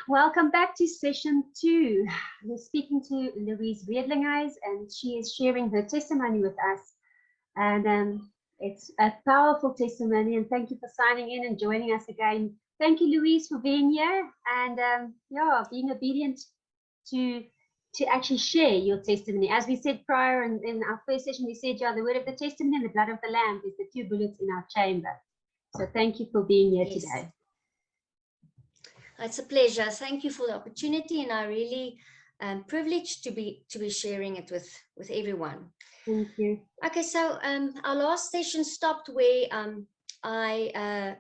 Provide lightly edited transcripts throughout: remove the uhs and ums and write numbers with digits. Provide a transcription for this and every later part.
Welcome back to session 2. We're speaking to Louize Redelinghuys, and she is sharing her testimony with us. And it's a powerful testimony, and thank you for signing in and joining us again. Thank you, Louize, for being here and being obedient to actually share your testimony. As we said prior in our first session, we said, the word of the testimony and the blood of the Lamb is the 2 bullets in our chamber. So thank you for being here today. It's a pleasure. Thank you for the opportunity, and I really am privileged to be sharing it with everyone. Thank you. Okay, so our last session stopped where I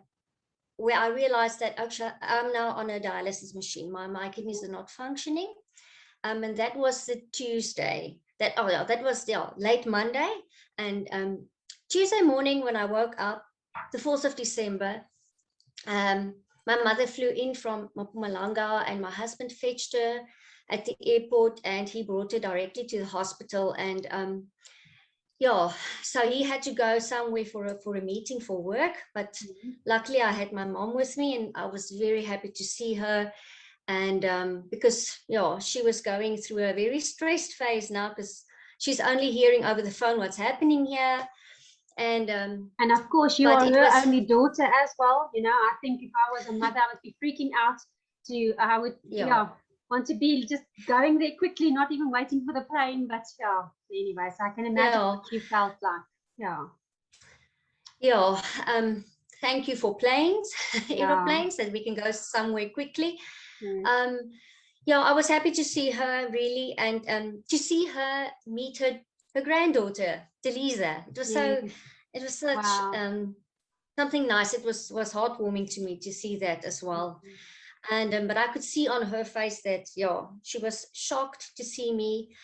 realized that actually I'm now on a dialysis machine. My kidneys are not functioning, and that was the Tuesday. That was late Monday, and Tuesday morning when I woke up, the 4th of December. My mother flew in from Mpumalanga, and my husband fetched her at the airport, and he brought her directly to the hospital. And so he had to go somewhere for a meeting for work. But luckily, I had my mom with me, and I was very happy to see her. And because she was going through a very stressed phase now, because she's only hearing over the phone what's happening here. And of course, you are her only daughter as well. I think if I was a mother, I would be freaking out. I would want to be just going there quickly, not even waiting for the plane. But anyway, so I can imagine what you felt like. Thank you for planes, aeroplanes, that we can go somewhere quickly. I was happy to see her really, and to see her meet her granddaughter, Delisa. It was such something nice. It was heartwarming to me to see that as well. And but I could see on her face that she was shocked to see me.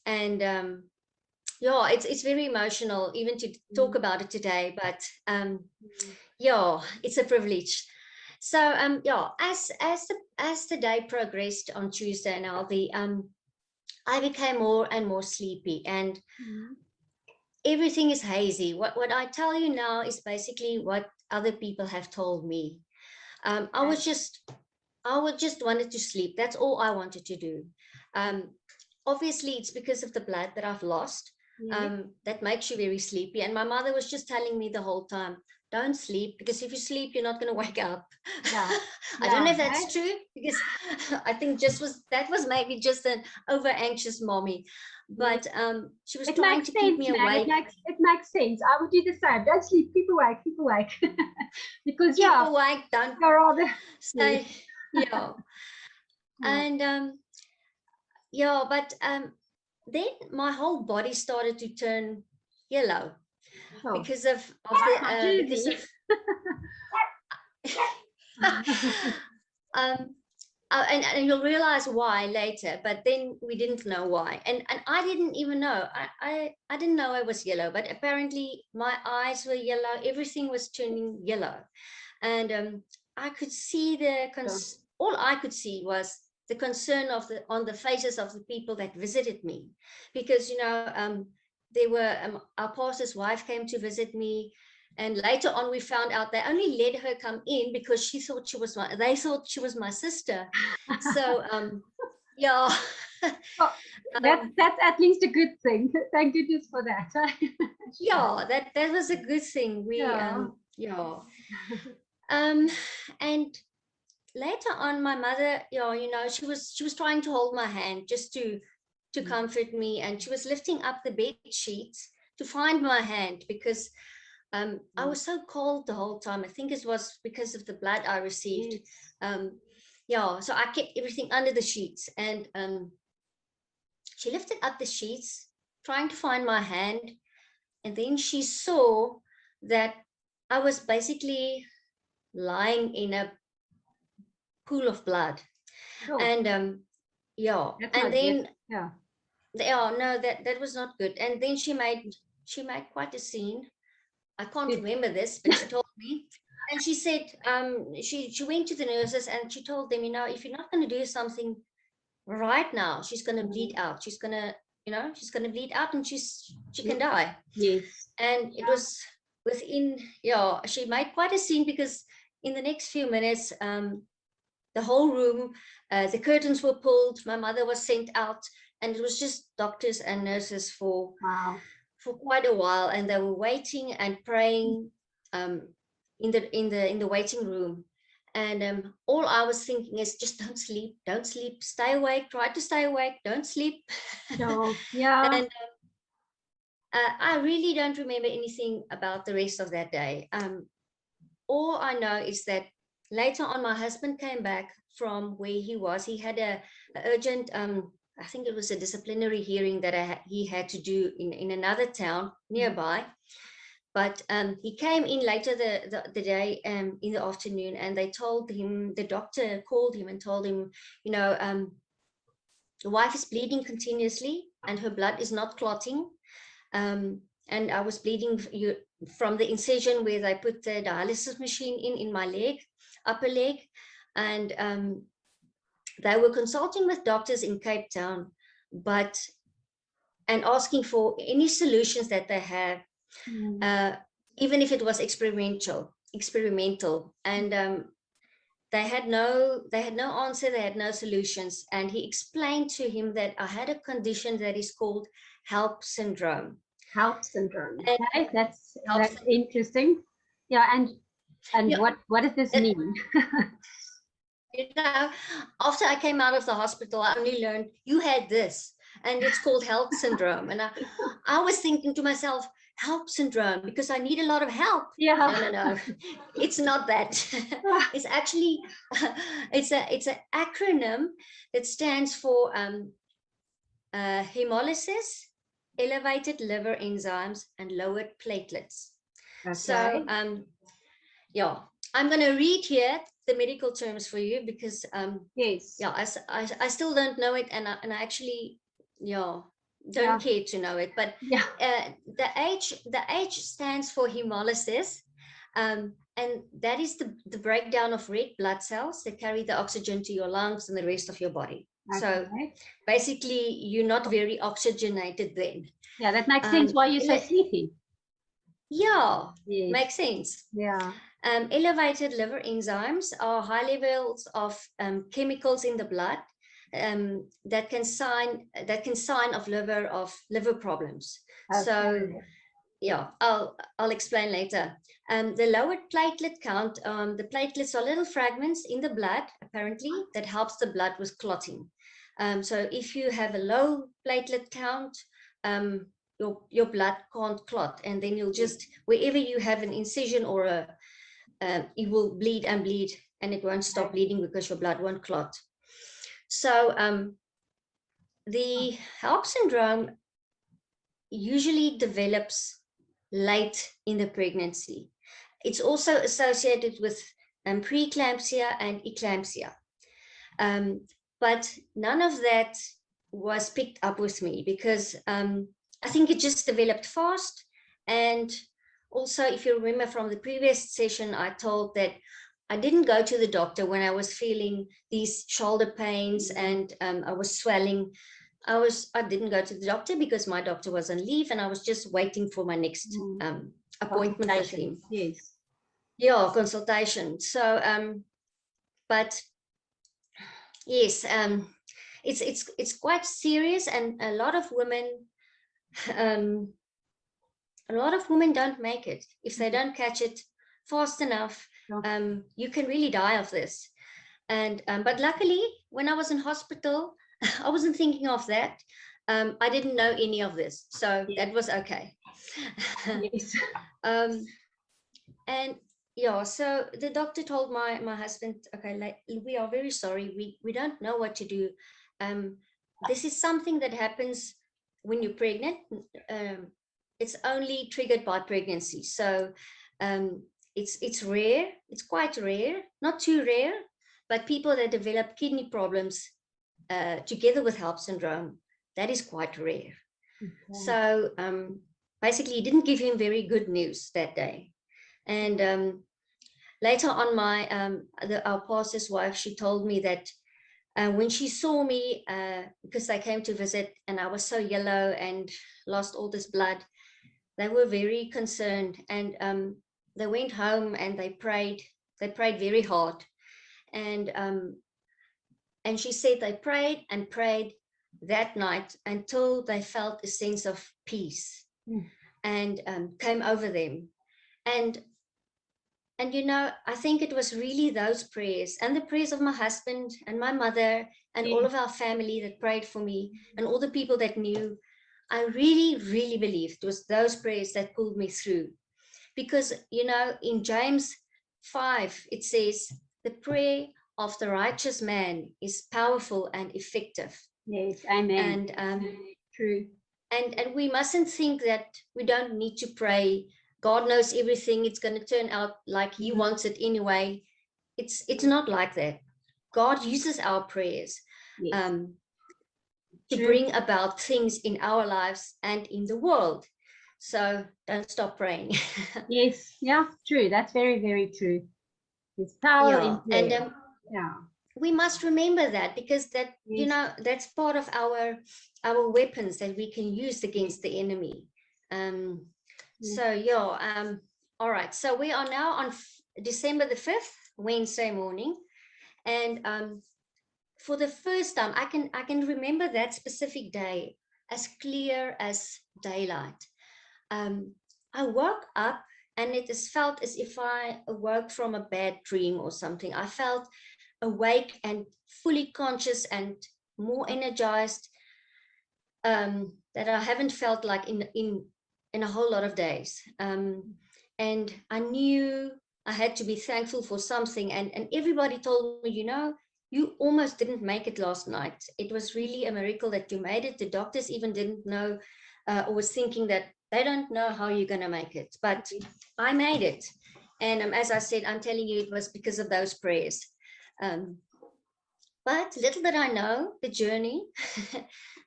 It's very emotional even to talk about it today, but it's a privilege. So as the day progressed on Tuesday, now I became more and more sleepy, and everything is hazy. What I tell you now is basically what other people have told me. I just wanted to sleep. That's all I wanted to do. Obviously, it's because of the blood that I've lost. That makes you very sleepy. And my mother was just telling me the whole time, don't sleep, because if you sleep, you're not going to wake up. I don't know if that's true, because I think that was maybe just an over anxious mommy. But she was trying to keep me awake. It makes sense. I would do the same. Don't sleep, keep awake. Because keep awake, don't stay. And but then my whole body started to turn yellow because of the and you'll realize why later, but then we didn't know why, and I didn't even know. I didn't know I was yellow, but apparently my eyes were yellow. Everything was turning yellow, and I could see all I could see was the concern on the faces of the people that visited me, because there were our pastor's wife came to visit me, and later on we found out they only let her come in because they thought she was my sister. So that's at least a good thing. Thank goodness for that. that was a good thing. And later on, my mother, she was trying to hold my hand just to comfort me, and she was lifting up the bed sheets to find my hand, because I was so cold the whole time. I think it was because of the blood I received. So I kept everything under the sheets, and she lifted up the sheets trying to find my hand, and then she saw that I was basically lying in a pool of blood. And that was not good. And then she made quite a scene. I can't remember this, but she told me, and she said she went to the nurses and she told them, if you're not going to do something right now, she's going to bleed out. She's going to bleed out, and she can die. Yes. And it was within she made quite a scene, because in the next few minutes the the whole room, the curtains were pulled, my mother was sent out, and it was just doctors and nurses for quite a while, and they were waiting and praying in the waiting room. And all I was thinking is, just don't sleep, stay awake, try to stay awake, don't sleep. So, yeah. And I really don't remember anything about the rest of that day. All I know is that later on, my husband came back from where he was. He had a urgent, I think it was a disciplinary hearing that he had to do in another town nearby. But he came in later the day in the afternoon, and they told him, the doctor called him and told him, you know, the wife is bleeding continuously and her blood is not clotting. And I was bleeding from the incision where they put the dialysis machine in my leg, upper leg. And they were consulting with doctors in Cape Town, and asking for any solutions that they have, even if it was experimental. And they had no answer, they had no solutions. And he explained to him that I had a condition that is called HELP syndrome. HELP syndrome. Okay, that's interesting. Yeah, and yeah. What does this mean? You know, after I came out of the hospital, I only learned you had this, and it's called HELP syndrome. And I was thinking to myself, HELP syndrome, because I need a lot of help. Yeah. No. It's not that. It's actually, it's an acronym that stands for hemolysis, elevated liver enzymes, and lowered platelets. Okay. So, yeah, I'm going to read here the medical terms for you, because yes, yeah, I still don't know it, and I actually, yeah, don't care to know it. But yeah, the H stands for hemolysis, and that is the breakdown of red blood cells that carry the oxygen to your lungs and the rest of your body. Okay. So basically, you're not very oxygenated then. Yeah, that makes sense why you're so sleepy. Yeah, yes. Makes sense. Yeah. Elevated liver enzymes are high levels of chemicals in the blood that can sign of liver problems. Okay. So yeah, I'll explain later. The lowered platelet count, the platelets are little fragments in the blood, apparently, that helps the blood with clotting. So if you have a low platelet count, your blood can't clot, and then you'll just, wherever you have an incision or you will bleed and bleed, and it won't stop bleeding because your blood won't clot. So the HELP syndrome usually develops late in the pregnancy. It's also associated with preeclampsia and eclampsia. But none of that was picked up with me, because I think it just developed fast. And also, if you remember from the previous session, I told that I didn't go to the doctor when I was feeling these shoulder pains and I was swelling. I didn't go to the doctor because my doctor was on leave, and I was just waiting for my next appointment with him. Yes. Yeah, consultation. So, but yes, it's quite serious, and a lot of women don't make it if they don't catch it fast enough. You can really die of this. And but luckily, when I was in hospital, I wasn't thinking of that. I didn't know any of this, so that was okay. Yes. And yeah, so the doctor told my husband, okay, like, we are very sorry, we don't know what to do. This is something that happens when you're pregnant. It's only triggered by pregnancy, so it's rare. It's quite rare, not too rare, but people that develop kidney problems together with HELP syndrome, that is quite rare. Okay. So basically, he didn't give him very good news that day. And later on, our pastor's wife, she told me that when she saw me, because they came to visit and I was so yellow and lost all this blood, they were very concerned, and they went home and they prayed very hard. And And she said they prayed and prayed that night until they felt a sense of peace and came over them. And you know, I think it was really those prayers and the prayers of my husband and my mother and all of our family that prayed for me and all the people that knew. I really, really believe it was those prayers that pulled me through. Because, you know, in James 5, it says, the prayer of the righteous man is powerful and effective. Yes, amen. And true. And we mustn't think that we don't need to pray. God knows everything. It's going to turn out like he wants it anyway. It's not like that. God uses our prayers to bring about things in our lives and in the world. So don't stop praying. Yes, yeah, true. That's very, very true. There's power in prayer. And we must remember that, because that, you know, that's part of our weapons that we can use against the enemy. So all right, so we are now on December the 5th, Wednesday morning, and for the first time I can remember that specific day as clear as daylight. I woke up and it has felt as if I awoke from a bad dream or something. I felt awake and fully conscious and more energized that I haven't felt like in a whole lot of days. And I knew I had to be thankful for something. And everybody told me, you know, you almost didn't make it last night. It was really a miracle that you made it. The doctors even didn't know or was thinking that they don't know how you're going to make it. But I made it. And as I said, I'm telling you, it was because of those prayers. But little did I know the journey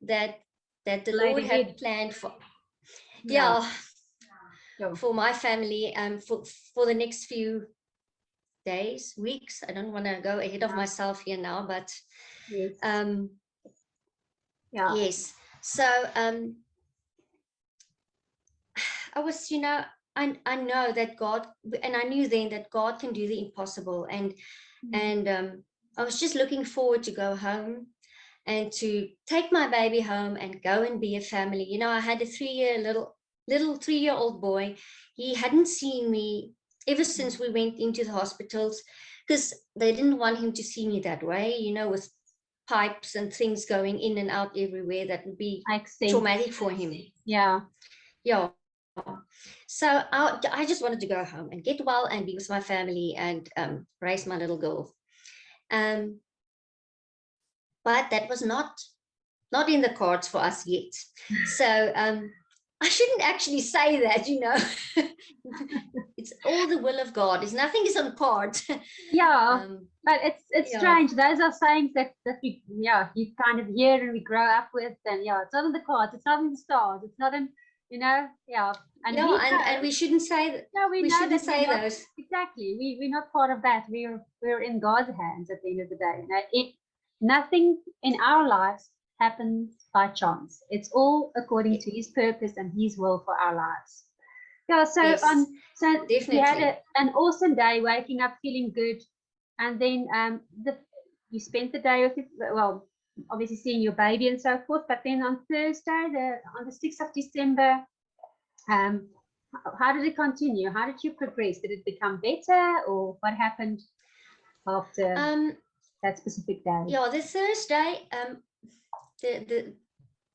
that the Lord had planned for, for my family, for the next few days, weeks. I don't want to go ahead of myself here now, but yes. So I was, you know, I know that God, and I knew then that God can do the impossible, and I was just looking forward to go home and to take my baby home and go and be a family. You know, I had a little 3-year-old boy. He hadn't seen me ever since we went into the hospitals, because they didn't want him to see me that way, you know, with pipes and things going in and out everywhere. That would be traumatic for him. Yeah. So I just wanted to go home and get well and be with my family and raise my little girl. But that was not in the cards for us yet. So I shouldn't actually say that, you know. It's all the will of God. Nothing is on cards. But it's strange. Those are sayings that we you kind of hear and we grow up with, and it's not in the cards, it's not in the stars, it's not in, you know, and we shouldn't say that. We shouldn't say those. Exactly. We're not part of that. We're in God's hands at the end of the day. Nothing in our lives happens by chance. It's all according to his purpose and his will for our lives. So we had an awesome day, waking up feeling good, and then you spent the day with obviously seeing your baby and so forth. But then on Thursday, on the 6th of December, how did it continue? How did you progress? Did it become better, or what happened after that specific day? The Thursday,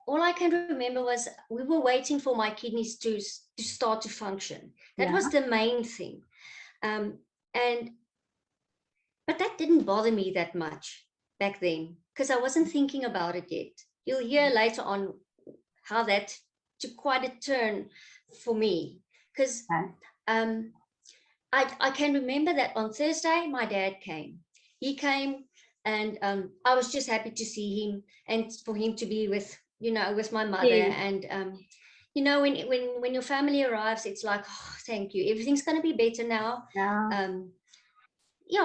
all I can remember was we were waiting for my kidneys to start to function. That was the main thing. But that didn't bother me that much back then, because I wasn't thinking about it yet. You'll hear later on how that took quite a turn for me, because I can remember that on Thursday my dad came. He came, and I was just happy to see him and for him to be with, you know, with my mother. And you know, when your family arrives, it's like, oh, thank you, everything's going to be better now.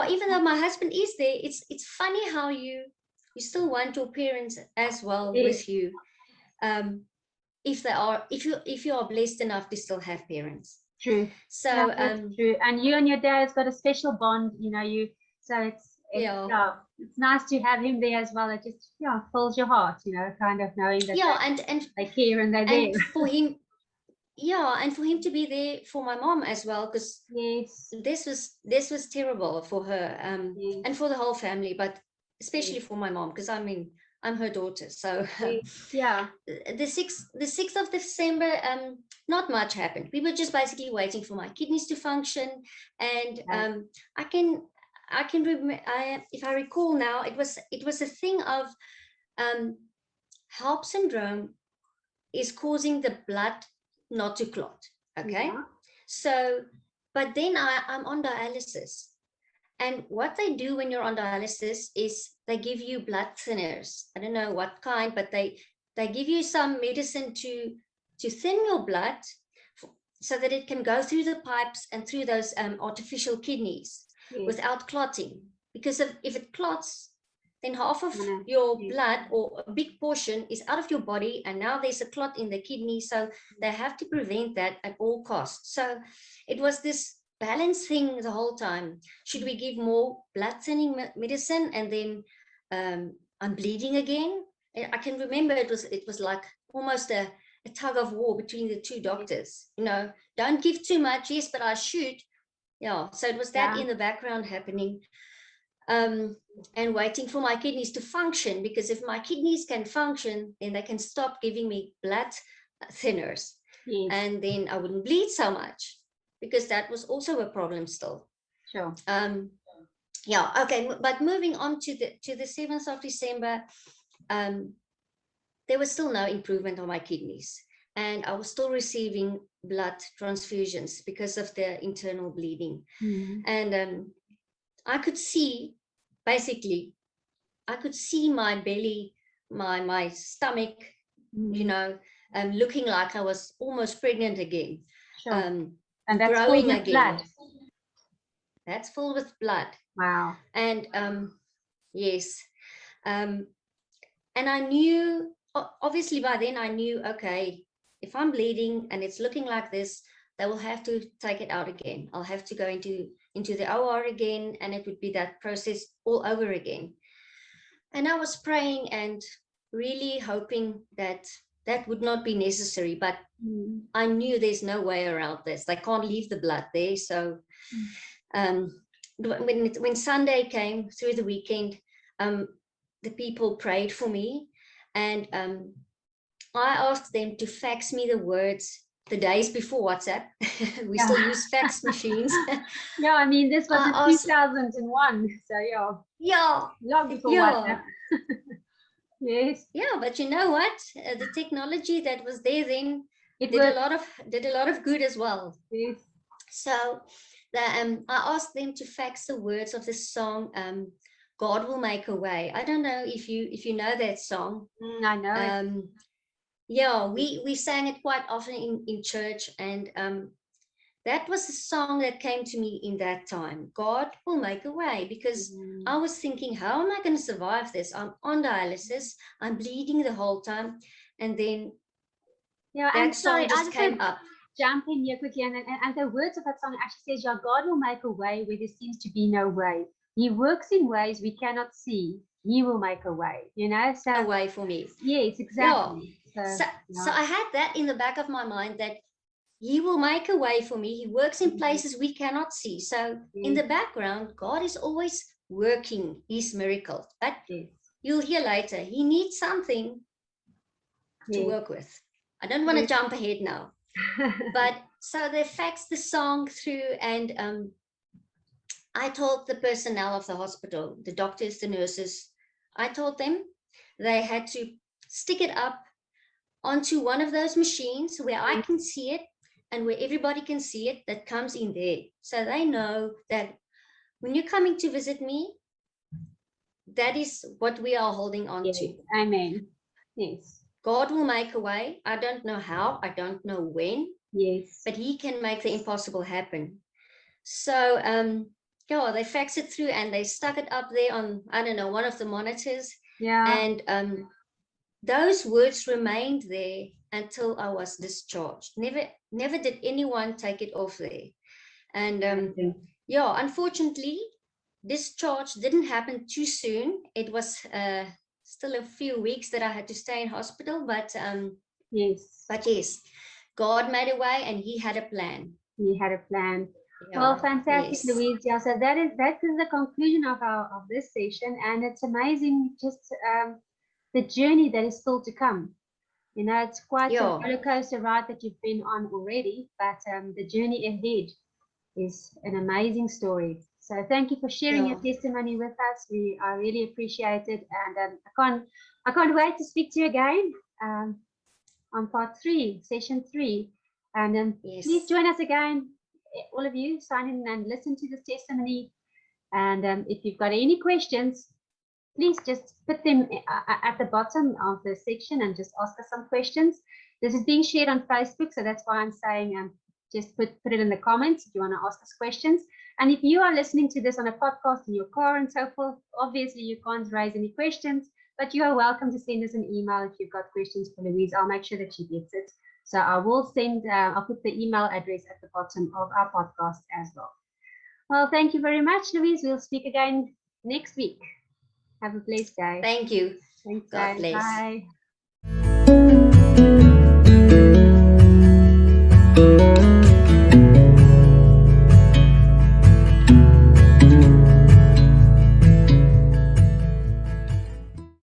Even though my husband is there, it's funny how you still want your parents as well with you, if you are blessed enough to still have parents. True. So true. And you and your dad's got a special bond, you know. So Yeah. It's nice to have him there as well. It just fills your heart, kind of knowing that Yeah, they care and they're there. and for him, yeah, and for him to be there for my mom as well, because Yes. this was terrible for her, Yes. and for the whole family, but especially for my mom, because I mean, I'm her daughter. So Yes. Yeah. the 6th of December, not much happened. We were just basically waiting for my kidneys to function, and I can remember, if I recall now, it was a thing of HELLP syndrome is causing the blood not to clot. Okay. Yeah. So, but then I'm on dialysis. And what they do when you're on dialysis is they give you blood thinners. I don't know what kind, but they give you some medicine to thin your blood so that it can go through the pipes and through those artificial kidneys without clotting. Because if it clots, then half of your blood, or a big portion, is out of your body, and now there's a clot in the kidney, so they have to prevent that at all costs. So it was this balance thing the whole time. Should we give more blood thinning medicine, and then I'm bleeding again? I can remember it was like almost a tug of war between the two doctors. Don't give too much, yes, but I should. Yeah, so it was that in the background happening. And waiting for my kidneys to function, because if my kidneys can function, then they can stop giving me blood thinners, and then I wouldn't bleed so much, because that was also a problem still. Sure. Yeah. Okay. But moving on to the 7th of December, there was still no improvement on my kidneys, and I was still receiving blood transfusions because of the internal bleeding, and I could see, basically, I could see my belly, my stomach, looking like I was almost pregnant again. Sure. And that's growing full with again. Blood. That's full with blood. Wow. And yes. And I knew, obviously by then I knew, okay, if I'm bleeding and it's looking like this, they will have to take it out again. I'll have to go into the OR again, and it would be that process all over again. And I was praying and really hoping that that would not be necessary, but I knew there's no way around this. They can't leave the blood there. So when Sunday came through the weekend, the people prayed for me, and I asked them to fax me the words the days before WhatsApp. We still use fax machines. Yeah, I mean, this was in 2001, so long before WhatsApp. Yes. Yeah, but you know what? The technology that was there then did a lot of good as well. Yes. So I asked them to fax the words of the song, "God Will Make a Way." I don't know if you know that song. I know it. Yeah, we sang it quite often in church, and that was a song that came to me in that time. God will make a way, because I was thinking, how am I going to survive this? I'm on dialysis, I'm bleeding the whole time, and then that song just came up. Jump in here quickly, and the words of that song actually says, God will make a way where there seems to be no way. He works in ways we cannot see. He will make a way, so a way for me. Yes, exactly. Yeah. So I had that in the back of my mind, that He will make a way for me. He works in places we cannot see. So in the background, God is always working His miracles. But you'll hear later, He needs something to work with. I don't want to jump ahead now. But so they faxed the song through, and I told the personnel of the hospital, the doctors, the nurses, I told them they had to stick it up onto one of those machines where I can see it and where everybody can see it that comes in there. So they know that when you're coming to visit me, that is what we are holding on to. Amen. Yes. God will make a way. I don't know how, I don't know when. Yes. But He can make the impossible happen. So they faxed it through, and they stuck it up there on, I don't know, one of the monitors. Yeah. And those words remained there until I was discharged. Never did anyone take it off there. And unfortunately, discharge didn't happen too soon. It was still a few weeks that I had to stay in hospital, but Yes. God made a way, and He had a plan. He had a plan. Yeah, Well, fantastic, yes. Louise. Yeah, so that is the conclusion of this session, and it's amazing just the journey that is still to come. You know, it's quite a roller coaster ride that you've been on already, but the journey ahead is an amazing story. So thank you for sharing your testimony with us. I really appreciate it, and I can't wait to speak to you again on part 3, session 3. And please join us again, all of you. Sign in and listen to this testimony. And if you've got any questions, please just put them at the bottom of the section and just ask us some questions. This is being shared on Facebook, so that's why I'm saying just put it in the comments if you want to ask us questions. And if you are listening to this on a podcast in your car and so forth, obviously you can't raise any questions, but you are welcome to send us an email if you've got questions for Louise. I'll make sure that she gets it. So I will send, I'll put the email address at the bottom of our podcast as well. Well, thank you very much, Louise. We'll speak again next week. Have a blessed day. Thank you. Thanks, God guys. bless. Bye.